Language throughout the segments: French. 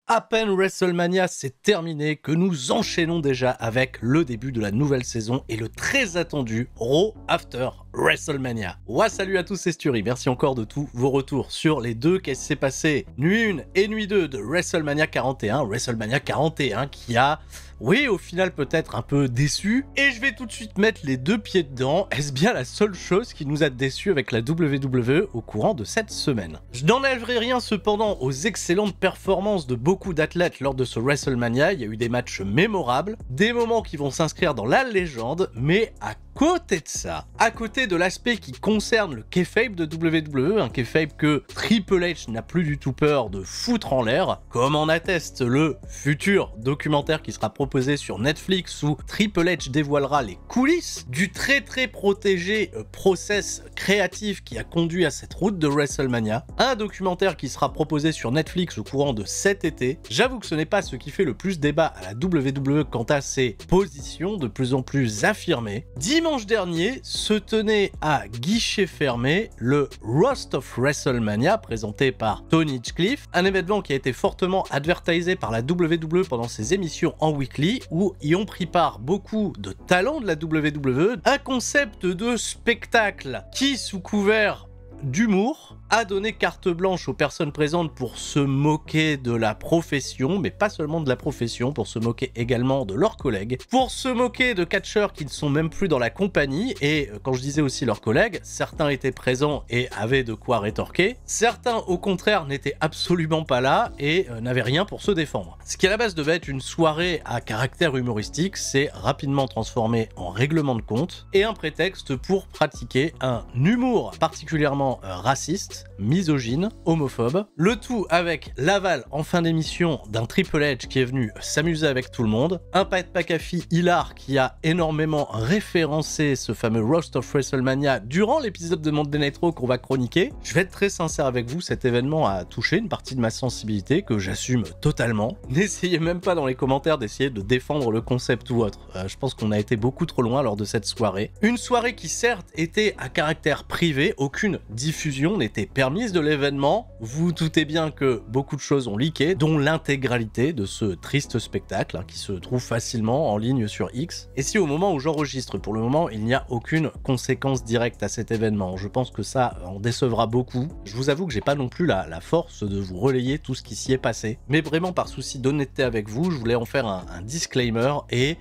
À peine WrestleMania s'est terminé que nous enchaînons déjà avec le début de la nouvelle saison et le très attendu Raw After WrestleMania. Ouais, salut à tous, c'est Sturi, merci encore de tous vos retours sur les deux. Qu'est-ce qui s'est passé nuit 1 et nuit 2 de WrestleMania 41. WrestleMania 41 qui a, oui, au final peut-être un peu déçu. Et je vais tout de suite mettre les deux pieds dedans. Est-ce bien la seule chose qui nous a déçus avec la WWE au courant de cette semaine? Je n'enlèverai rien cependant aux excellentes performances de beaucoup d'athlètes lors de ce WrestleMania. Il y a eu des matchs mémorables, des moments qui vont s'inscrire dans la légende, mais à côté de ça, à côté de l'aspect qui concerne le kayfabe de WWE, un kayfabe que Triple H n'a plus du tout peur de foutre en l'air, comme en atteste le futur documentaire qui sera proposé sur Netflix où Triple H dévoilera les coulisses du très protégé process créatif qui a conduit à cette route de WrestleMania, un documentaire qui sera proposé sur Netflix au courant de cet été. J'avoue que ce n'est pas ce qui fait le plus débat à la WWE quant à ses positions de plus en plus affirmées. Dimanche dernier se tenait à guichet fermé le Roast of WrestleMania présenté par Tony Hinchcliffe, un événement qui a été fortement advertisé par la WWE pendant ses émissions en weekly où y ont pris part beaucoup de talents de la WWE, un concept de spectacle qui, sous couvert d'humour, a donné carte blanche aux personnes présentes pour se moquer de la profession, mais pas seulement de la profession, pour se moquer également de leurs collègues, pour se moquer de catcheurs qui ne sont même plus dans la compagnie, et quand je disais aussi leurs collègues, certains étaient présents et avaient de quoi rétorquer, certains au contraire n'étaient absolument pas là et n'avaient rien pour se défendre. Ce qui à la base devait être une soirée à caractère humoristique s'est rapidement transformé en règlement de compte et un prétexte pour pratiquer un humour particulièrement raciste, misogyne, homophobe, le tout avec l'aval en fin d'émission d'un Triple H qui est venu s'amuser avec tout le monde, un Pat McAfee hilar qui a énormément référencé ce fameux Roast of WrestleMania durant l'épisode de Monday Night Raw qu'on va chroniquer. Je vais être très sincère avec vous, cet événement a touché une partie de ma sensibilité que j'assume totalement. N'essayez même pas dans les commentaires d'essayer de défendre le concept ou autre. Je pense qu'on a été beaucoup trop loin lors de cette soirée. Une soirée qui certes était à caractère privé, aucune diffusion n'était permise de l'événement. Vous doutez bien que beaucoup de choses ont leaké, dont l'intégralité de ce triste spectacle qui se trouve facilement en ligne sur X. Et si au moment où j'enregistre, pour le moment, il n'y a aucune conséquence directe à cet événement, je pense que ça en décevra beaucoup. Je vous avoue que j'ai pas non plus la force de vous relayer tout ce qui s'y est passé, mais vraiment par souci d'honnêteté avec vous, je voulais en faire un disclaimer et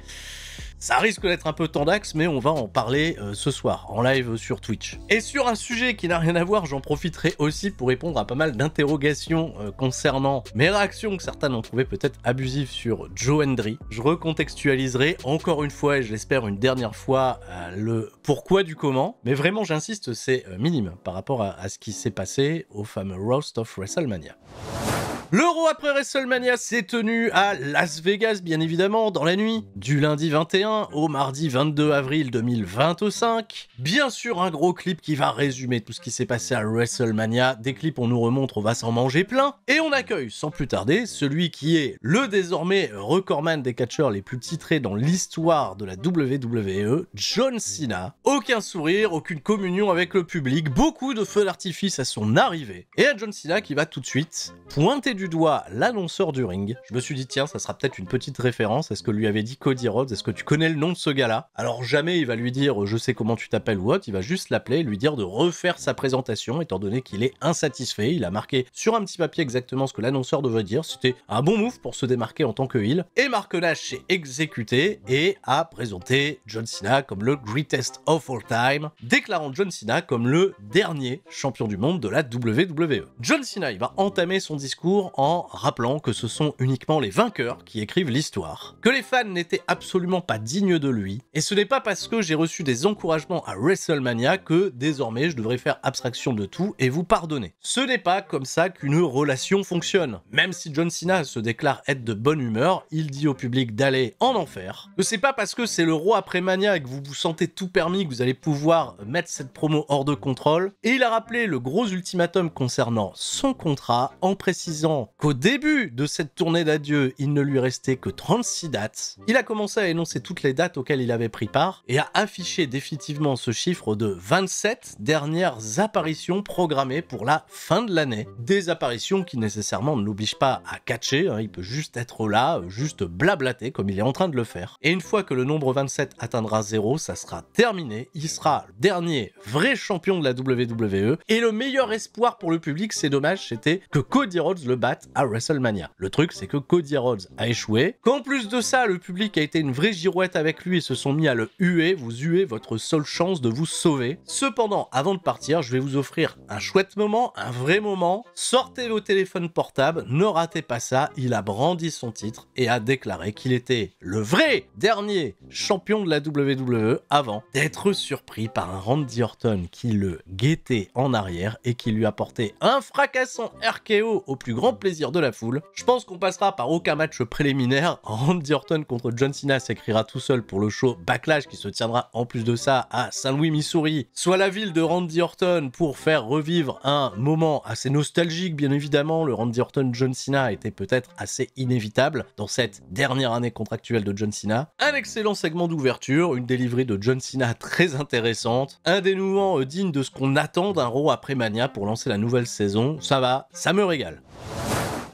ça risque d'être un peu tendax, mais on va en parler ce soir, en live sur Twitch. Et sur un sujet qui n'a rien à voir, j'en profiterai aussi pour répondre à pas mal d'interrogations concernant mes réactions que certains ont trouvé peut-être abusives sur Joe Hendry. Je recontextualiserai encore une fois, et je l'espère une dernière fois, le pourquoi du comment. Mais vraiment, j'insiste, c'est minime par rapport à ce qui s'est passé au fameux Roast of WrestleMania. L'Euro après WrestleMania s'est tenu à Las Vegas, bien évidemment, dans la nuit du lundi 21 au mardi 22 avril 2025. Bien sûr, un gros clip qui va résumer tout ce qui s'est passé à WrestleMania. Des clips, on nous remontre, on va s'en manger plein. Et on accueille, sans plus tarder, celui qui est le désormais recordman des catcheurs les plus titrés dans l'histoire de la WWE, John Cena. Aucun sourire, aucune communion avec le public, beaucoup de feux d'artifice à son arrivée. Et à John Cena qui va tout de suite pointer du doigt l'annonceur du ring. Je me suis dit tiens, ça sera peut-être une petite référence à ce que lui avait dit Cody Rhodes. Est-ce que tu connais le nom de ce gars-là? Alors jamais il va lui dire je sais comment tu t'appelles ou autre, il va juste l'appeler et lui dire de refaire sa présentation étant donné qu'il est insatisfait. Il a marqué sur un petit papier exactement ce que l'annonceur devait dire. C'était un bon move pour se démarquer en tant que heel. Et Mark Nash s'est exécuté et a présenté John Cena comme le greatest of all time, déclarant John Cena comme le dernier champion du monde de la WWE. John Cena, il va entamer son discours en rappelant que ce sont uniquement les vainqueurs qui écrivent l'histoire, que les fans n'étaient absolument pas dignes de lui, et ce n'est pas parce que j'ai reçu des encouragements à WrestleMania que désormais je devrais faire abstraction de tout et vous pardonner. Ce n'est pas comme ça qu'une relation fonctionne. Même si John Cena se déclare être de bonne humeur, il dit au public d'aller en enfer, que c'est pas parce que c'est le roi après Mania et que vous vous sentez tout permis que vous allez pouvoir mettre cette promo hors de contrôle, et il a rappelé le gros ultimatum concernant son contrat en précisant rapidement qu'au début de cette tournée d'adieu, il ne lui restait que 36 dates. Il a commencé à énoncer toutes les dates auxquelles il avait pris part et a affiché définitivement ce chiffre de 27 dernières apparitions programmées pour la fin de l'année. Des apparitions qui nécessairement ne l'obligent pas à catcher, il peut juste être là, juste blablater comme il est en train de le faire. Et une fois que le nombre 27 atteindra 0, ça sera terminé, il sera le dernier vrai champion de la WWE et le meilleur espoir pour le public, c'est dommage, c'était que Cody Rhodes le batte à WrestleMania. Le truc, c'est que Cody Rhodes a échoué, qu'en plus de ça, le public a été une vraie girouette avec lui et se sont mis à le huer, vous huez votre seule chance de vous sauver. Cependant, avant de partir, je vais vous offrir un chouette moment, un vrai moment. Sortez vos téléphones portables, ne ratez pas ça, il a brandi son titre et a déclaré qu'il était le vrai dernier champion de la WWE avant d'être surpris par un Randy Orton qui le guettait en arrière et qui lui apportait un fracassant RKO au plus grand plaisir de la foule. Je pense qu'on passera par aucun match préliminaire. Randy Orton contre John Cena s'écrira tout seul pour le show Backlash qui se tiendra en plus de ça à Saint-Louis, Missouri, soit la ville de Randy Orton pour faire revivre un moment assez nostalgique, bien évidemment. Le Randy Orton John Cena était peut-être assez inévitable dans cette dernière année contractuelle de John Cena. Un excellent segment d'ouverture, une délivrée de John Cena très intéressante, un dénouement digne de ce qu'on attend d'un Raw après Mania pour lancer la nouvelle saison. Ça va, ça me régale.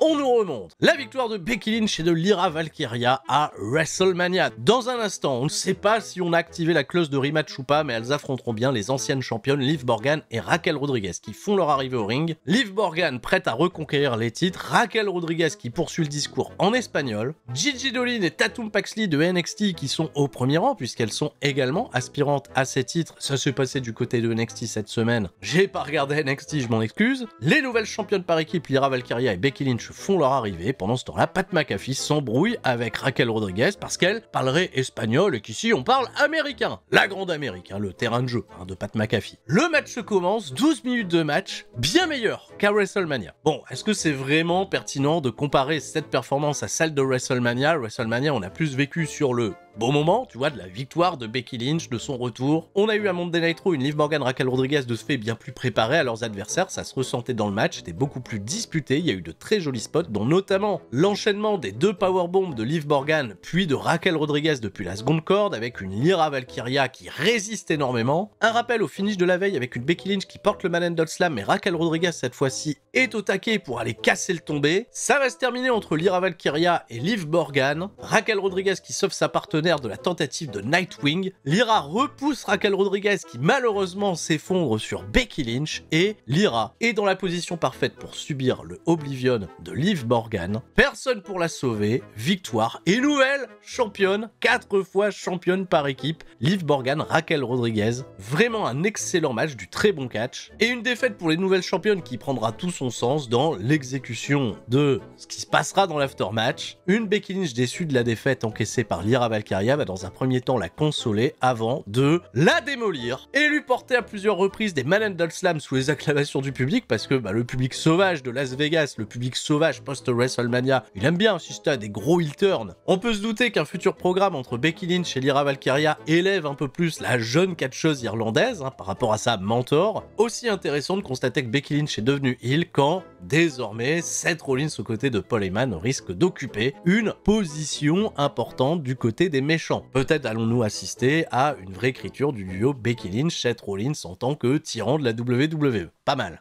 On nous remonte la victoire de Becky Lynch et de Lyra Valkyria à WrestleMania. Dans un instant, on ne sait pas si on a activé la clause de rematch ou pas, mais elles affronteront bien les anciennes championnes Liv Morgan et Raquel Rodriguez qui font leur arrivée au ring. Liv Morgan prête à reconquérir les titres, Raquel Rodriguez qui poursuit le discours en espagnol, Gigi Dolin et Tatum Paxley de NXT qui sont au premier rang puisqu'elles sont également aspirantes à ces titres. Ça s'est passé du côté de NXT cette semaine. J'ai pas regardé NXT, je m'en excuse. Les nouvelles championnes par équipe, Lyra Valkyria et Becky Lynch font leur arrivée. Pendant ce temps-là, Pat McAfee s'embrouille avec Raquel Rodriguez parce qu'elle parlerait espagnol et qu'ici on parle américain. La grande Amérique, le terrain de jeu de Pat McAfee. Le match commence, 12 minutes de match, bien meilleur qu'à WrestleMania. Bon, est-ce que c'est vraiment pertinent de comparer cette performance à celle de WrestleMania? WrestleMania, on a plus vécu sur le bon moment, tu vois, de la victoire de Becky Lynch, de son retour. On a eu à Monday Night Raw une Liv Morgan, Raquel Rodriguez de ce fait bien plus préparée à leurs adversaires, ça se ressentait dans le match, c'était beaucoup plus disputé, il y a eu de très jolis spots, dont notamment l'enchaînement des deux powerbombs de Liv Morgan, puis de Raquel Rodriguez depuis la seconde corde, avec une Lyra Valkyria qui résiste énormément. Un rappel au finish de la veille avec une Becky Lynch qui porte le Manhandle Slam, mais Raquel Rodriguez cette fois-ci est au taquet pour aller casser le tombé. Ça va se terminer entre Lyra Valkyria et Liv Morgan. Raquel Rodriguez qui sauve sa partenaire de la tentative de Nightwing. Lyra repousse Raquel Rodriguez qui malheureusement s'effondre sur Becky Lynch et Lyra est dans la position parfaite pour subir le Oblivion de Liv Morgan. Personne pour la sauver, victoire et nouvelle championne, 4 fois championne par équipe, Liv Morgan, Raquel Rodriguez. Vraiment un excellent match, du très bon catch et une défaite pour les nouvelles championnes qui prendra tout son sens dans l'exécution de ce qui se passera dans l'aftermatch. Une Becky Lynch déçue de la défaite encaissée par Lyra Valkyria va dans un premier temps la consoler avant de la démolir et lui porter à plusieurs reprises des Manhandle Slam sous les acclamations du public parce que le public sauvage de Las Vegas, le public sauvage post-WrestleMania, il aime bien assister à des gros heel turns. On peut se douter qu'un futur programme entre Becky Lynch et Lyra Valkyria élève un peu plus la jeune catcheuse irlandaise par rapport à sa mentor. Aussi intéressant de constater que Becky Lynch est devenue heel quand, désormais, Seth Rollins aux côtés de Paul Heyman risque d'occuper une position importante du côté des méchants. Peut-être allons-nous assister à une vraie écriture du duo Becky Lynch-Seth Rollins en tant que tyran de la WWE. Pas mal.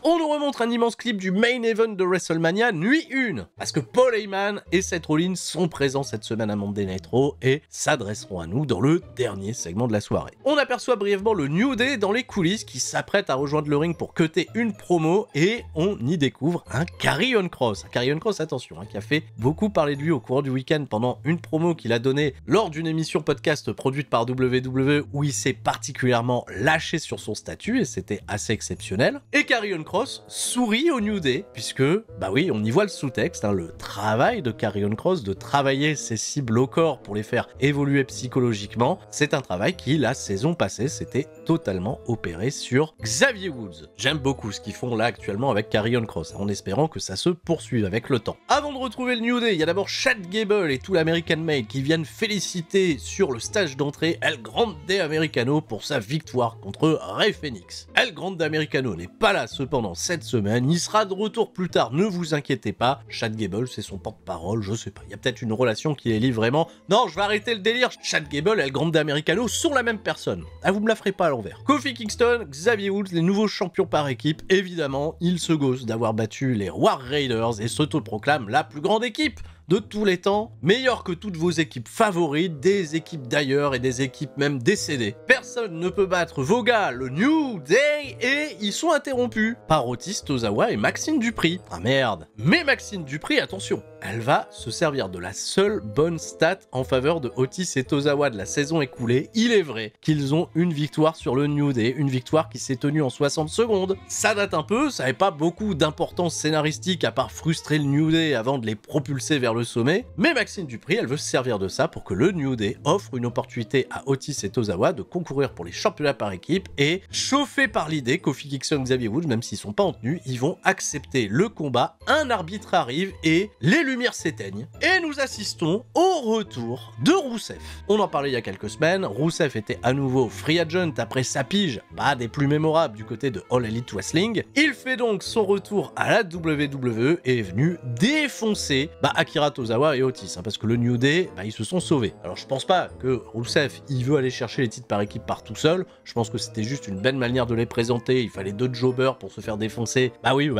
On nous remontre un immense clip du main event de WrestleMania nuit 1, parce que Paul Heyman et Seth Rollins sont présents cette semaine à Monday Night Raw et s'adresseront à nous dans le dernier segment de la soirée. On aperçoit brièvement le New Day dans les coulisses qui s'apprête à rejoindre le ring pour cutter une promo et on y découvre un Karrion Kross. Un Karrion Kross, attention, qui a fait beaucoup parler de lui au cours du week-end pendant une promo qu'il a donnée lors d'une émission podcast produite par WWE où il s'est particulièrement lâché sur son statut et c'était assez exceptionnel. Et Karrion Kross sourit au New Day, puisque, oui, on y voit le sous-texte, le travail de Karrion Kross, de travailler ses cibles au corps pour les faire évoluer psychologiquement, c'est un travail qui, la saison passée, s'était totalement opéré sur Xavier Woods. J'aime beaucoup ce qu'ils font là actuellement avec Karrion Kross, en espérant que ça se poursuive avec le temps. Avant de retrouver le New Day, il y a d'abord Chad Gable et tout l'American Made qui viennent féliciter sur le stage d'entrée El Grande Americano pour sa victoire contre Rey Fenix. El Grande Americano n'est pas là cependant pendant cette semaine. Il sera de retour plus tard, ne vous inquiétez pas. Chad Gable, c'est son porte-parole, je sais pas. Il y a peut-être une relation qui les lie vraiment. Non, je vais arrêter le délire. Chad Gable et El Grande Americano sont la même personne. Ah, vous me la ferez pas à l'envers. Kofi Kingston, Xavier Woods, les nouveaux champions par équipe. Évidemment, ils se gaussent d'avoir battu les War Raiders et s'autoproclament la plus grande équipe de tous les temps, meilleur que toutes vos équipes favorites, des équipes d'ailleurs et des équipes même décédées. Personne ne peut battre vos gars, le New Day, et ils sont interrompus par Otis Tozawa et Maxine Dupri. Ah merde. Mais Maxine Dupri, attention, elle va se servir de la seule bonne stat en faveur de Otis et Tozawa de la saison écoulée. Il est vrai qu'ils ont une victoire sur le New Day, une victoire qui s'est tenue en 60 secondes. Ça date un peu, ça n'avait pas beaucoup d'importance scénaristique à part frustrer le New Day avant de les propulser vers le sommet, mais Maxine Dupri, elle veut se servir de ça pour que le New Day offre une opportunité à Otis et Tozawa de concourir pour les championnats par équipe, et chauffés par l'idée, Kofi Kingston, Xavier Woods, même s'ils sont pas en tenue, ils vont accepter le combat, un arbitre arrive et les lumières s'éteignent, et nous assistons au retour de Rusev. On en parlait il y a quelques semaines, Rusev était à nouveau free agent après sa pige, pas des plus mémorables du côté de All Elite Wrestling. Il fait donc son retour à la WWE et est venu défoncer Akira Tozawa et Otis, parce que le New Day, ils se sont sauvés. Alors je pense pas que Rusev, il veut aller chercher les titres par équipe par tout seul, je pense que c'était juste une belle manière de les présenter, il fallait deux jobbers pour se faire défoncer.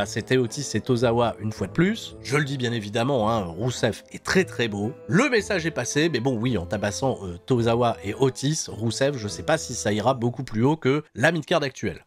C'était Otis et Tozawa une fois de plus. Je le dis bien évidemment, Rusev est très très beau, le message est passé, mais bon oui, en tabassant Tozawa et Otis, Rusev, je sais pas si ça ira beaucoup plus haut que la midcard actuelle.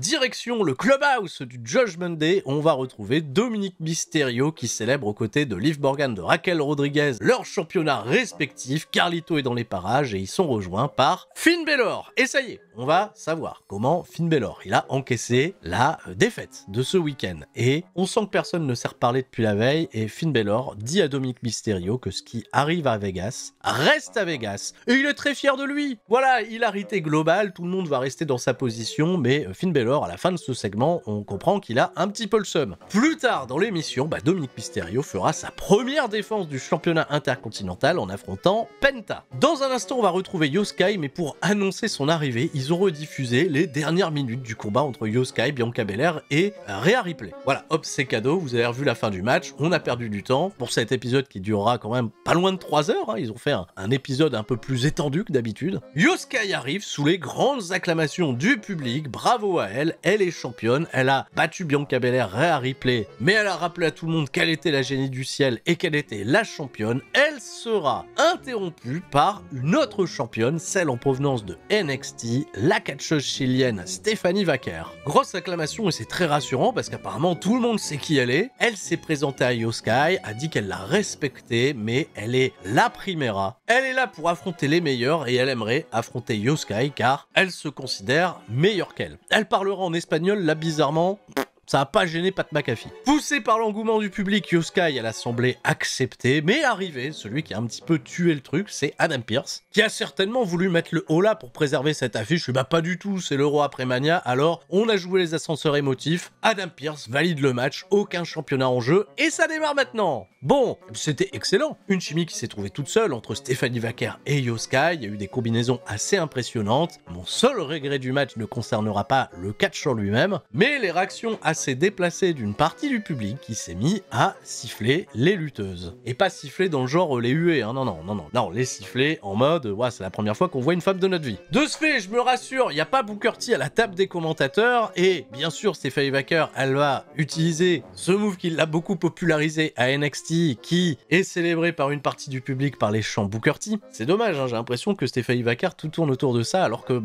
Direction le Clubhouse du Judgment Day, on va retrouver Dominic Mysterio qui célèbre aux côtés de Liv Morgan, de Raquel Rodriguez leur championnat respectif. Carlito est dans les parages et ils sont rejoints par Finn Balor. Et ça y est, on va savoir comment Finn Balor, il a encaissé la défaite de ce week-end. Et on sent que personne ne s'est reparlé depuis la veille et Finn Balor dit à Dominic Mysterio que ce qui arrive à Vegas reste à Vegas. Et il est très fier de lui. Voilà, hilarité globale, tout le monde va rester dans sa position, mais Finn Balor, à la fin de ce segment, on comprend qu'il a un petit peu le seum. Plus tard dans l'émission, Dominic Mysterio fera sa première défense du championnat intercontinental en affrontant Penta. Dans un instant, on va retrouver Io Sky, mais pour annoncer son arrivée, ils ont rediffusé les dernières minutes du combat entre Io Sky, Bianca Belair et Rhea Ripley. Voilà, hop, c'est cadeau, vous avez revu la fin du match, on a perdu du temps pour cet épisode qui durera quand même pas loin de 3 heures, ils ont fait un épisode un peu plus étendu que d'habitude. Io Sky arrive sous les grandes acclamations du public, bravo à elle est championne, elle a battu Bianca Belair, Rhea Ripley, mais elle a rappelé à tout le monde qu'elle était la génie du ciel et qu'elle était la championne. Elle sera interrompue par une autre championne, celle en provenance de NXT, la catcheuse chilienne Stephanie Vaquer. Grosse acclamation et c'est très rassurant parce qu'apparemment tout le monde sait qui elle est. Elle s'est présentée à Io Sky, a dit qu'elle l'a respectée, mais elle est la primera. Elle est là pour affronter les meilleurs et elle aimerait affronter Io Sky car elle se considère meilleure qu'elle. Elle parlera en espagnol, là bizarrement, ça n'a pas gêné Pat McAfee. Poussé par l'engouement du public, Io Sky, elle a semblé accepter, mais arrivé, celui qui a un petit peu tué le truc, c'est Adam Pearce, qui a certainement voulu mettre le haut là pour préserver cette affiche. Pas du tout, c'est l'Euro après Mania, alors on a joué les ascenseurs émotifs, Adam Pearce valide le match, aucun championnat en jeu, et ça démarre maintenant. Bon, c'était excellent. Une chimie qui s'est trouvée toute seule entre Stephanie Vaquer et Io Sky, il y a eu des combinaisons assez impressionnantes. Mon seul regret du match ne concernera pas le catch en lui-même, mais les réactions assez déplacées d'une partie du public qui s'est mis à siffler les lutteuses. Et pas siffler dans le genre les huées, non, les siffler en mode, c'est la première fois qu'on voit une femme de notre vie. De ce fait, je me rassure, il n'y a pas Booker T à la table des commentateurs, et bien sûr, Stephanie Vaquer, elle va utiliser ce move qui l'a beaucoup popularisé à NXT, qui est célébré par une partie du public par les chants Booker T. C'est dommage, j'ai l'impression que Stephanie Vaquer tout tourne autour de ça, alors que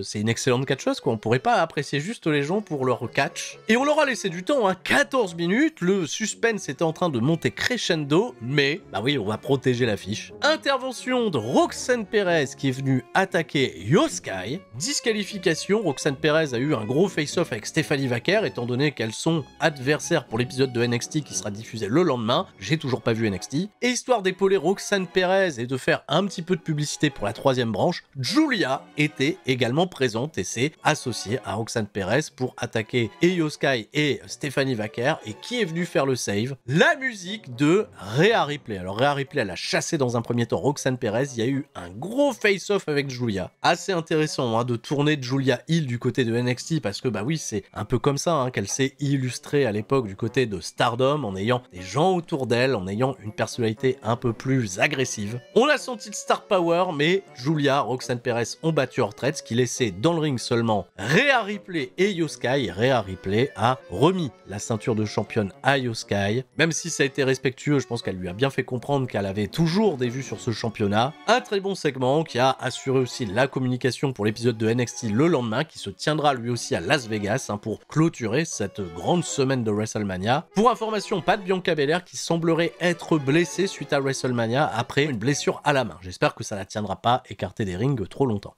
c'est une excellente catcheuse, quoi. On pourrait pas apprécier juste les gens pour leur catch. Et on leur a laissé du temps, 14 minutes, le suspense était en train de monter crescendo, mais on va protéger l'affiche. Intervention de Roxanne Perez qui est venue attaquer Io Sky. Disqualification, Roxanne Perez a eu un gros face-off avec Stephanie Vaquer, étant donné qu'elles sont adversaires pour l'épisode de NXT qui sera diffusé le lendemain. J'ai toujours pas vu NXT. Et histoire d'épauler Roxanne Perez et de faire un petit peu de publicité pour la 3e branche, Julia était également présente et s'est associée à Roxanne Perez pour attaquer Io Sky Sky et Stephanie Vaquer. Et qui est venu faire le save? La musique de Rhea Ripley. Alors Rhea Ripley, elle a chassé dans un premier temps Roxanne Perez. Il y a eu un gros face-off avec Julia. Assez intéressant hein, de tourner Julia Hill du côté de NXT parce que bah oui, c'est un peu comme ça hein, qu'elle s'est illustrée à l'époque du côté de Stardom en ayant des gens autour d'elle, en ayant une personnalité un peu plus agressive. On a senti le star power, mais Julia, Roxanne Perez ont battu en retraite, ce qui laissait dans le ring seulement Rhea Ripley et Io Sky. Et Rhea Ripley a remis la ceinture de championne à Io Sky. Même si ça a été respectueux, je pense qu'elle lui a bien fait comprendre qu'elle avait toujours des vues sur ce championnat. Un très bon segment qui a assuré aussi la communication pour l'épisode de NXT le lendemain, qui se tiendra lui aussi à Las Vegas hein, pour clôturer cette grande semaine de WrestleMania. Pour information, pas de Bianca Belair qui semblerait être blessée suite à WrestleMania après une blessure à la main. J'espère que ça la tiendra pas écartée des rings trop longtemps.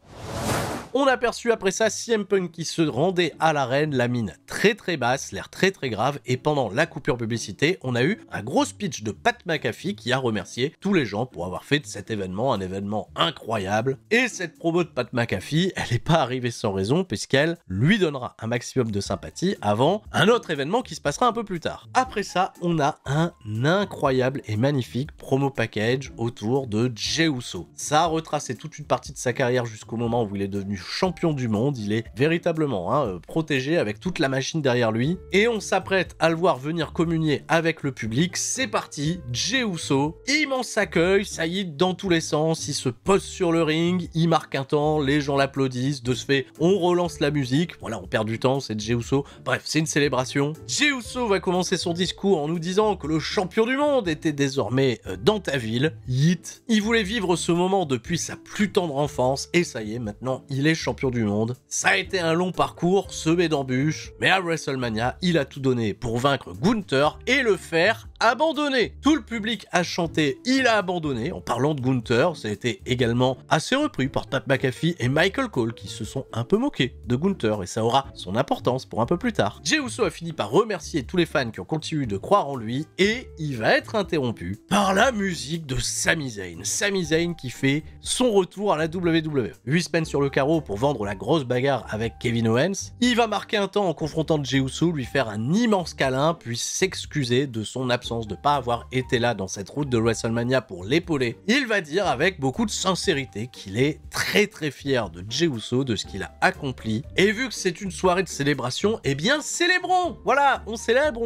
On a aperçu après ça CM Punk qui se rendait à l'arène, la mine très basse, l'air très grave, et pendant la coupure publicité, on a eu un gros speech de Pat McAfee qui a remercié tous les gens pour avoir fait de cet événement un événement incroyable. Et cette promo de Pat McAfee, elle n'est pas arrivée sans raison puisqu'elle lui donnera un maximum de sympathie avant un autre événement qui se passera un peu plus tard. Après ça, on a un incroyable et magnifique promo package autour de Jey Uso. Ça a retracé toute une partie de sa carrière jusqu'au moment où il est devenu champion du monde. Il est véritablement protégé avec toute la machine derrière lui et on s'apprête à le voir venir communier avec le public. C'est parti, Jey Uso, immense accueil, ça y est, dans tous les sens, il se pose sur le ring, il marque un temps, les gens l'applaudissent, de ce fait on relance la musique, voilà, on perd du temps, c'est Jey Uso, bref, c'est une célébration. Jey Uso va commencer son discours en nous disant que le champion du monde était désormais dans ta ville, Yeet. Il voulait vivre ce moment depuis sa plus tendre enfance et ça y est, maintenant il est champion du monde. Ça a été un long parcours semé d'embûches, mais à WrestleMania, il a tout donné pour vaincre Gunther et le faire abandonner. Tout le public a chanté, il a abandonné. En parlant de Gunther, ça a été également assez repris par Pat McAfee et Michael Cole qui se sont un peu moqués de Gunther et ça aura son importance pour un peu plus tard. Jey Uso a fini par remercier tous les fans qui ont continué de croire en lui et il va être interrompu par la musique de Sami Zayn. Sami Zayn qui fait son retour à la WWE. 8 semaines sur le carreau pour vendre la grosse bagarre avec Kevin Owens. Il va marquer un temps en confrontant Jey Uso, lui faire un immense câlin, puis s'excuser de son absence de pas avoir été là dans cette route de WrestleMania pour l'épauler. Il va dire avec beaucoup de sincérité qu'il est très fier de Jey Uso, de ce qu'il a accompli. Et vu que c'est une soirée de célébration, eh bien célébrons. Voilà, on célèbre,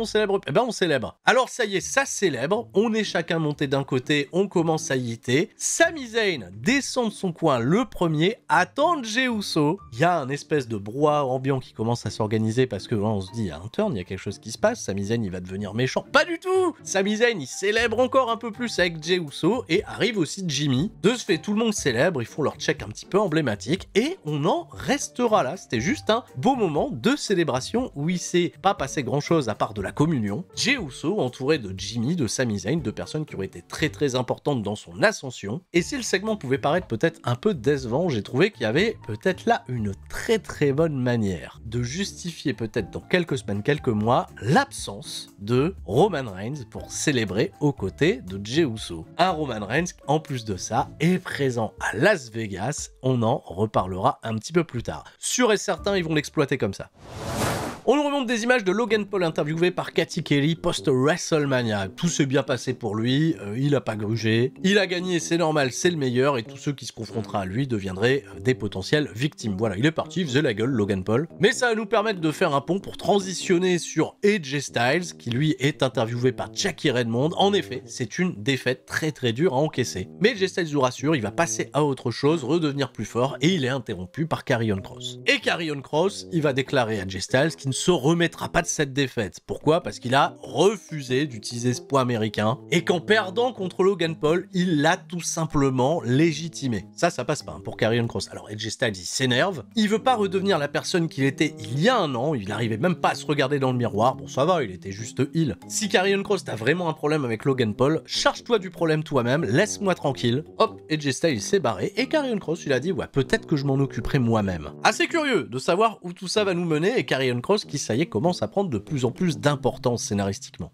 eh ben on célèbre. Alors ça y est, ça célèbre, on est chacun monté d'un côté, on commence à yitter. Sami Zayn descend de son coin le premier, attend Jey Uso. Il y a un espèce de brouhaha ambiant qui commence à s'organiser parce que on se dit, il y a un turn, il y a quelque chose qui se passe, Sami Zayn il va devenir méchant. Pas du tout. Sami Zayn il célèbre encore un peu plus avec Jey Uso et arrive aussi Jimmy. De ce fait, tout le monde célèbre, ils font leur check un petit peu emblématique et on en restera là. C'était juste un beau moment de célébration où il s'est pas passé grand chose à part de la communion. Jey Uso entouré de Jimmy, de Sami Zayn, deux personnes qui ont été très importantes dans son ascension. Et si le segment pouvait paraître peut-être un peu décevant, j'ai trouvé qu'il y avait peut-être là une très bonne manière de justifier peut-être dans quelques semaines, quelques mois, l'absence de Roman Reigns pour célébrer aux côtés de Jey Uso. Un Roman Reigns, en plus de ça, est présent à Las Vegas. On en reparlera un petit peu plus tard. Sûr et certain, ils vont l'exploiter comme ça. On nous remonte des images de Logan Paul interviewé par Cathy Kelly post-WrestleMania. Tout s'est bien passé pour lui, il a pas grugé, il a gagné, c'est normal, c'est le meilleur, et tous ceux qui se confronteraient à lui deviendraient des potentielles victimes. Voilà, il est parti, il faisait la gueule, Logan Paul. Mais ça va nous permettre de faire un pont pour transitionner sur AJ Styles, qui lui est interviewé par Jackie Redmond. En effet, c'est une défaite très dure à encaisser. Mais AJ Styles vous rassure, il va passer à autre chose, redevenir plus fort, et il est interrompu par Karrion Kross. Et Karrion Kross, il va déclarer à AJ Styles qu'il ne se remettra pas de cette défaite. Pourquoi? Parce qu'il a refusé d'utiliser ce poids américain et qu'en perdant contre Logan Paul, il l'a tout simplement légitimé. Ça passe pas pour Karrion Kross. Alors AJ Styles, il s'énerve, il veut pas redevenir la personne qu'il était il y a un an, il arrivait même pas à se regarder dans le miroir, bon ça va, il était juste heel. Si Karrion Kross t'as vraiment un problème avec Logan Paul, charge-toi du problème toi-même, laisse-moi tranquille. Hop, AJ Styles s'est barré et Karrion Kross il a dit ouais peut-être que je m'en occuperai moi-même. Assez curieux de savoir où tout ça va nous mener et Karrion Kross qui ça y est commence à prendre de plus en plus d'importance scénaristiquement.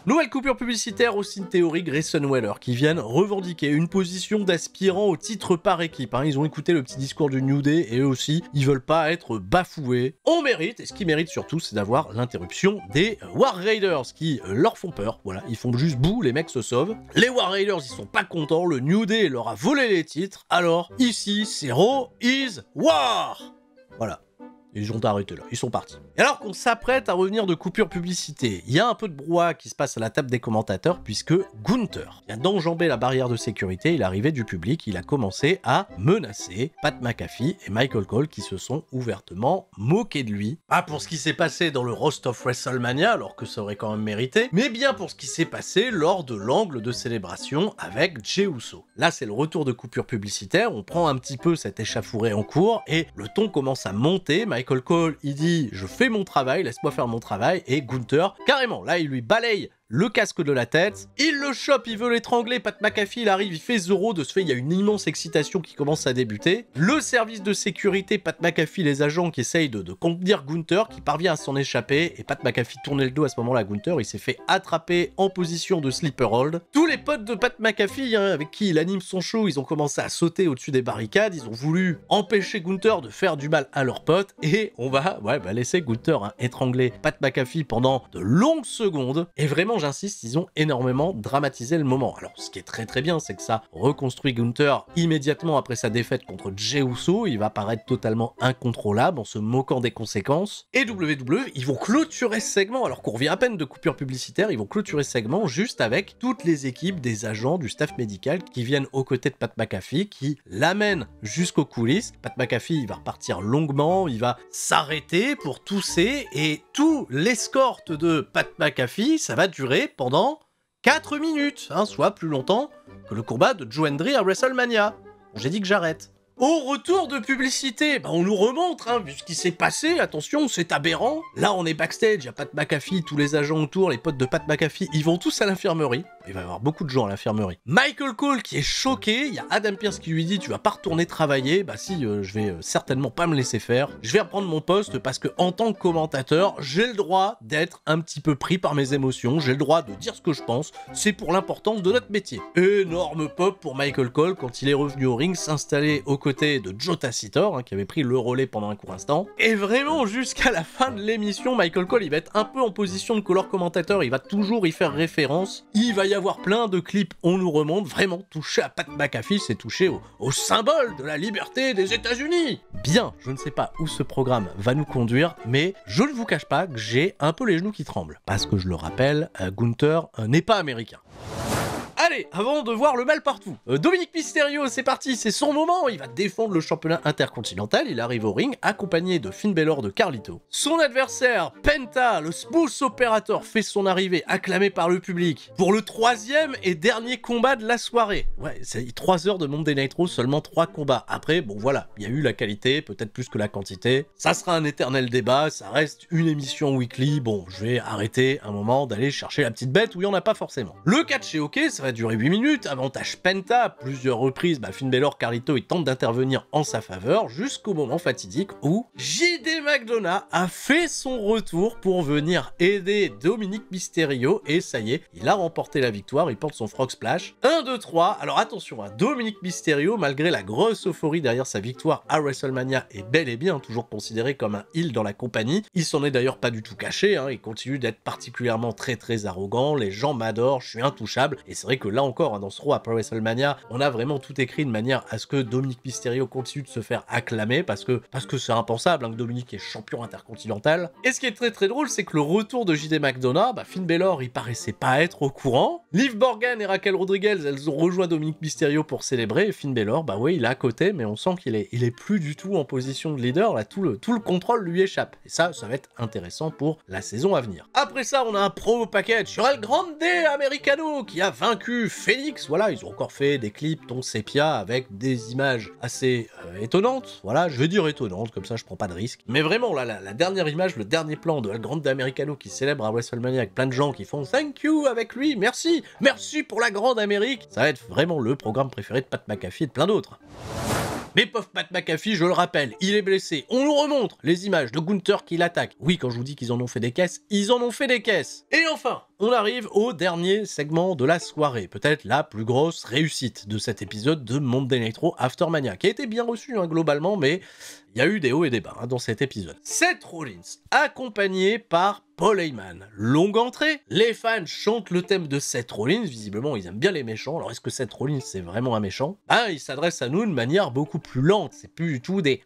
Nouvelle coupure publicitaire, Austin Theory, Grayson Waller qui viennent revendiquer une position d'aspirant au titre par équipe. Ils ont écouté le petit discours du New Day et eux aussi, ils veulent pas être bafoués. On mérite, et ce qu'ils méritent surtout, c'est d'avoir l'interruption des War Raiders qui leur font peur. Voilà, ils font juste bout, les mecs se sauvent. Les War Raiders, ils sont pas contents, le New Day leur a volé les titres. Alors, ici, c'est Raw is War. Voilà. Ils ont arrêté là, ils sont partis. Et alors qu'on s'apprête à revenir de coupure publicité, il y a un peu de brouhaha qui se passe à la table des commentateurs puisque Gunther vient d'enjamber la barrière de sécurité, il est arrivé du public, il a commencé à menacer Pat McAfee et Michael Cole qui se sont ouvertement moqués de lui. Pas pour ce qui s'est passé dans le roast of WrestleMania, alors que ça aurait quand même mérité, mais bien pour ce qui s'est passé lors de l'angle de célébration avec Jey Uso. Là c'est le retour de coupure publicitaire, on prend un petit peu cet échauffourée en cours et le ton commence à monter. Michael Cole, il dit « Je fais mon travail, laisse-moi faire mon travail » et Gunther, carrément, là, il lui balaye le casque de la tête, il le chope, il veut l'étrangler, Pat McAfee, il arrive, il fait 0, de ce fait, il y a une immense excitation qui commence à débuter. Le service de sécurité, Pat McAfee, les agents qui essayent de contenir Gunther, qui parvient à s'en échapper, et Pat McAfee tournait le dos à ce moment-là à Gunther, il s'est fait attraper en position de sleeper hold. Tous les potes de Pat McAfee, avec qui il anime son show, ils ont commencé à sauter au-dessus des barricades, ils ont voulu empêcher Gunther de faire du mal à leurs potes, et on va laisser Gunther étrangler Pat McAfee pendant de longues secondes, et vraiment, j'insiste, ils ont énormément dramatisé le moment. Alors, ce qui est très très bien, c'est que ça reconstruit Gunther immédiatement après sa défaite contre Jey Uso. Il va paraître totalement incontrôlable en se moquant des conséquences. Et WWE, ils vont clôturer ce segment, alors qu'on revient à peine de coupure publicitaire, ils vont clôturer ce segment juste avec toutes les équipes des agents du staff médical qui viennent aux côtés de Pat McAfee, qui l'amènent jusqu'aux coulisses. Pat McAfee, il va repartir longuement, il va s'arrêter pour tousser, et tout l'escorte de Pat McAfee, ça va durer pendant 4 minutes, soit plus longtemps que le combat de Joe Hendry à WrestleMania. J'ai dit que j'arrête. Au retour de publicité, on nous remontre, vu ce qui s'est passé, attention, c'est aberrant. Là, on est backstage, il y a Pat McAfee, tous les agents autour, les potes de Pat McAfee, ils vont tous à l'infirmerie. Il va y avoir beaucoup de gens à l'infirmerie. Michael Cole qui est choqué, il y a Adam Pearce qui lui dit « Tu vas pas retourner travailler ?» Bah si, je vais certainement pas me laisser faire. Je vais reprendre mon poste parce que en tant que commentateur, j'ai le droit d'être un petit peu pris par mes émotions, j'ai le droit de dire ce que je pense, c'est pour l'importance de notre métier. Énorme pop pour Michael Cole quand il est revenu au ring, s'installer aux côtés de Joe Tacitor, qui avait pris le relais pendant un court instant. Et vraiment, jusqu'à la fin de l'émission, Michael Cole, il va être un peu en position de color commentateur, il va toujours y faire référence. Il va y avoir plein de clips, on nous remonte, vraiment, toucher à Pat McAfee, c'est toucher au symbole de la liberté des États-Unis. Bien, je ne sais pas où ce programme va nous conduire, mais je ne vous cache pas que j'ai un peu les genoux qui tremblent. Parce que je le rappelle, Gunther n'est pas américain. Allez, avant de voir le mal partout, Dominic Mysterio, c'est parti, c'est son moment, il va défendre le championnat intercontinental, il arrive au ring, accompagné de Finn Balor de Carlito. Son adversaire, Penta, le smooth operator, fait son arrivée, acclamé par le public, pour le 3e et dernier combat de la soirée. Ouais, c'est 3 heures de Monday Night Raw, seulement 3 combats. Après, bon voilà, il y a eu la qualité, peut-être plus que la quantité, ça sera un éternel débat, ça reste une émission weekly, bon, je vais arrêter un moment d'aller chercher la petite bête où il n'y en a pas forcément. Le catch est ok, ça va durer 8 minutes, avantage Penta, à plusieurs reprises, Finn Balor, Carlito, ils tentent d'intervenir en sa faveur, jusqu'au moment fatidique où JD McDonagh a fait son retour pour venir aider Dominic Mysterio, et ça y est, il a remporté la victoire, il porte son Frog Splash. 1, 2, 3, alors attention, Dominic Mysterio, malgré la grosse euphorie derrière sa victoire à WrestleMania, est bel et bien toujours considéré comme un heel dans la compagnie, il s'en est d'ailleurs pas du tout caché, il continue d'être particulièrement très arrogant, les gens m'adorent, je suis intouchable, et c'est vrai que là encore, dans ce Raw après WrestleMania, on a vraiment tout écrit de manière à ce que Dominic Mysterio continue de se faire acclamer, parce que c'est impensable que Dominic est champion intercontinental. Et ce qui est très drôle, c'est que le retour de JD McDonagh, Finn Balor, il paraissait pas être au courant. Liv Morgan et Raquel Rodriguez, elles ont rejoint Dominic Mysterio pour célébrer, et Finn Balor, ouais, il est à côté, mais on sent qu'il est plus du tout en position de leader, là, tout le contrôle lui échappe. Et ça va être intéressant pour la saison à venir. Après ça, on a un promo package sur El Grande Americano, qui a vaincu Phoenix. Voilà, ils ont encore fait des clips ton sépia avec des images assez étonnantes. Voilà, je vais dire étonnantes, comme ça je prends pas de risque. Mais vraiment, là, la dernière image, le dernier plan de El Grande Americano qui célèbre à WrestleMania avec plein de gens qui font thank you avec lui, merci pour la Grande Amérique. Ça va être vraiment le programme préféré de Pat McAfee et de plein d'autres. Mais pauvre Pat McAfee, je le rappelle, il est blessé. On nous remontre les images de Gunther qui l'attaque. Oui, quand je vous dis qu'ils en ont fait des caisses, ils en ont fait des caisses. Et enfin, on arrive au dernier segment de la soirée, peut-être la plus grosse réussite de cet épisode de Monday Nitro After Mania, qui a été bien reçu globalement, mais il y a eu des hauts et des bas dans cet épisode. Seth Rollins, accompagné par Paul Heyman. Longue entrée, les fans chantent le thème de Seth Rollins, visiblement ils aiment bien les méchants, alors est-ce que Seth Rollins c'est vraiment un méchant? Il s'adresse à nous de manière beaucoup plus lente, c'est plus du tout des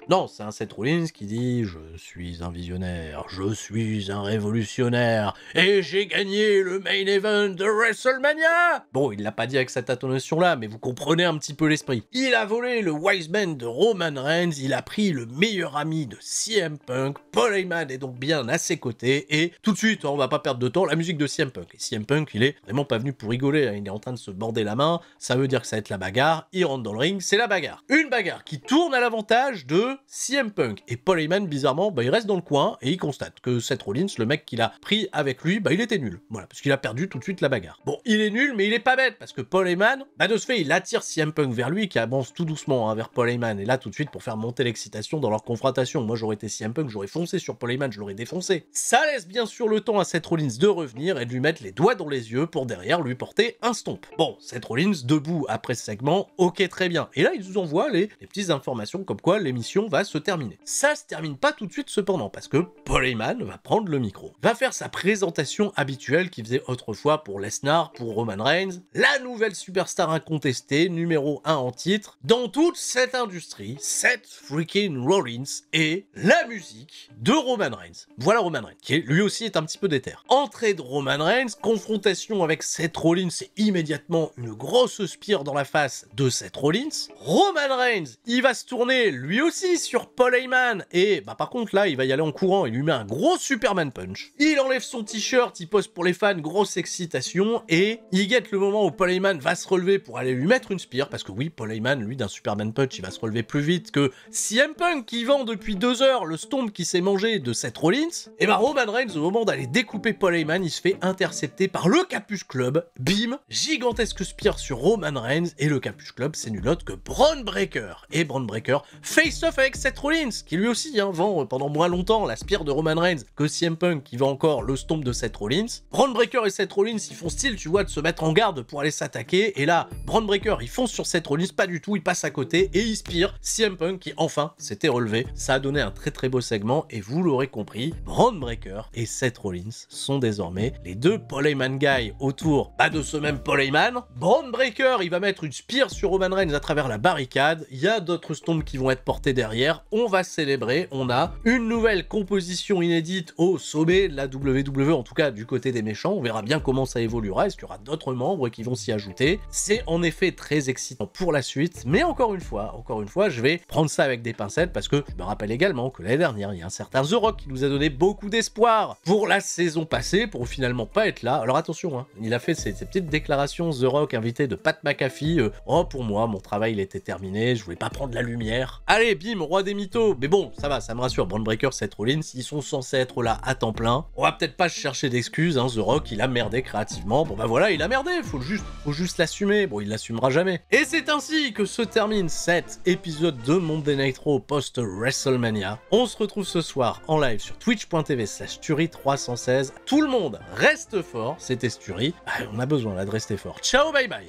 non, c'est un Seth Rollins qui dit « Je suis un visionnaire, je suis un révolutionnaire, et j'ai gagné le main event de WrestleMania !» Bon, il l'a pas dit avec cette intonation-là, mais vous comprenez un petit peu l'esprit. Il a volé le wise man de Roman Reigns, il a pris le meilleur ami de CM Punk, Paul Heyman est donc bien à ses côtés, et tout de suite, on va pas perdre de temps, la musique de CM Punk. Et CM Punk, il est vraiment pas venu pour rigoler, il est en train de se border la main, ça veut dire que ça va être la bagarre, il rentre dans le ring, c'est la bagarre. Une bagarre qui tourne à l'avantage de CM Punk. Et Paul Heyman, bizarrement, il reste dans le coin, et il constate que Seth Rollins, le mec qu'il a pris avec lui, il était nul. Voilà, parce qu'il a perdu tout de suite la bagarre. Bon, il est nul, mais il est pas bête, parce que Paul Heyman, de ce fait, il attire CM Punk vers lui, qui avance tout doucement vers Paul Heyman, et là, tout de suite, pour faire monter l'excitation dans leur confrontation. Moi, j'aurais été CM Punk, j'aurais foncé sur Paul Heyman, je l'aurais défoncé. Ça laisse bien sûr le temps à Seth Rollins de revenir et de lui mettre les doigts dans les yeux pour derrière lui porter un stomp. Bon, Seth Rollins debout après ce segment, ok très bien. Et là, il nous envoie les petites informations comme quoi l'émission va se terminer. Ça se termine pas tout de suite cependant, parce que Paul Heyman va prendre le micro, va faire sa présentation habituelle qu'il faisait autrefois pour Lesnar, pour Roman Reigns, la nouvelle superstar incontestée, numéro 1 en titre, dans toute cette industrie, Seth freaking Rollins et la musique de Roman Reigns. Voilà Roman Reigns, qui lui aussi est un petit peu déter. Entrée de Roman Reigns, confrontation avec Seth Rollins, c'est immédiatement une grosse spire dans la face de Seth Rollins. Roman Reigns, il va se tourner lui aussi sur Paul Heyman, et par contre là, il va y aller en courant, il lui met un gros Superman Punch. Il enlève son t-shirt, il pose pour les fans, grosse excitation, et il guette le moment où Paul Heyman va se relever pour aller lui mettre une spire, parce que oui, Paul Heyman, lui, d'un Superman Punch, il va se relever plus vite que CM Punk qui vend depuis 2 heures le stomp qui s'est mangé de Seth Rollins. Et Roman Reigns, au moment d'aller découper Paul Heyman, il se fait intercepter par le Capuche Club. Bim, gigantesque spire sur Roman Reigns, et le Capuche Club, c'est nul autre que Bron Breakker. Et Bron Breakker face-off avec Seth Rollins, qui lui aussi vend pendant moins longtemps la spire de Roman Reigns que CM Punk, qui vend encore le stomp de Seth Rollins. Bron Breakker et Seth Rollins, ils font style, tu vois, de se mettre en garde pour aller s'attaquer, et là, Bron Breakker, il fonce sur Seth Rollins, pas du tout, il passe à côté, et il spire CM Punk, qui enfin s'était relevé. Ça a donné un très très beau segment, et vous l'aurez compris, Bron Breakker et Seth Rollins sont désormais les deux Paul Heyman guys autour de ce même Paul Heyman. Bron Breakker, il va mettre une spire sur Roman Reigns à travers la barricade, il y a d'autres stomps qui vont être portés derrière, on va célébrer, on a une nouvelle composition inédite au sommet de la WWE, en tout cas du côté des méchants, on verra bien comment ça évoluera, est-ce qu'il y aura d'autres membres qui vont s'y ajouter. C'est en effet très excitant pour la suite, mais encore une fois, je vais prendre ça avec des pincettes, parce que je me rappelle également que l'année dernière, il y a un certain The Rock qui nous a donné beaucoup d'espoir pour la saison passée, pour finalement pas être là. Alors attention, il a fait ces petites déclarations, The Rock, invité de Pat McAfee, oh pour moi, mon travail il était terminé, je voulais pas prendre la lumière. Allez, bim, roi des mythos. Mais bon, ça va, ça me rassure, Bron Breakker, Seth Rollins, ils sont censés être là à temps plein. On va peut-être pas chercher d'excuses, The Rock, il a merdé créativement. Bon voilà, il a merdé, faut juste l'assumer. Bon, il l'assumera jamais. Et c'est ainsi que se termine cet épisode de Monday Nitro post-WrestleMania. On se retrouve ce soir en live sur twitch.tv/Turi316. Tout le monde reste fort, c'était Sturi. On a besoin là de rester fort. Ciao, bye bye.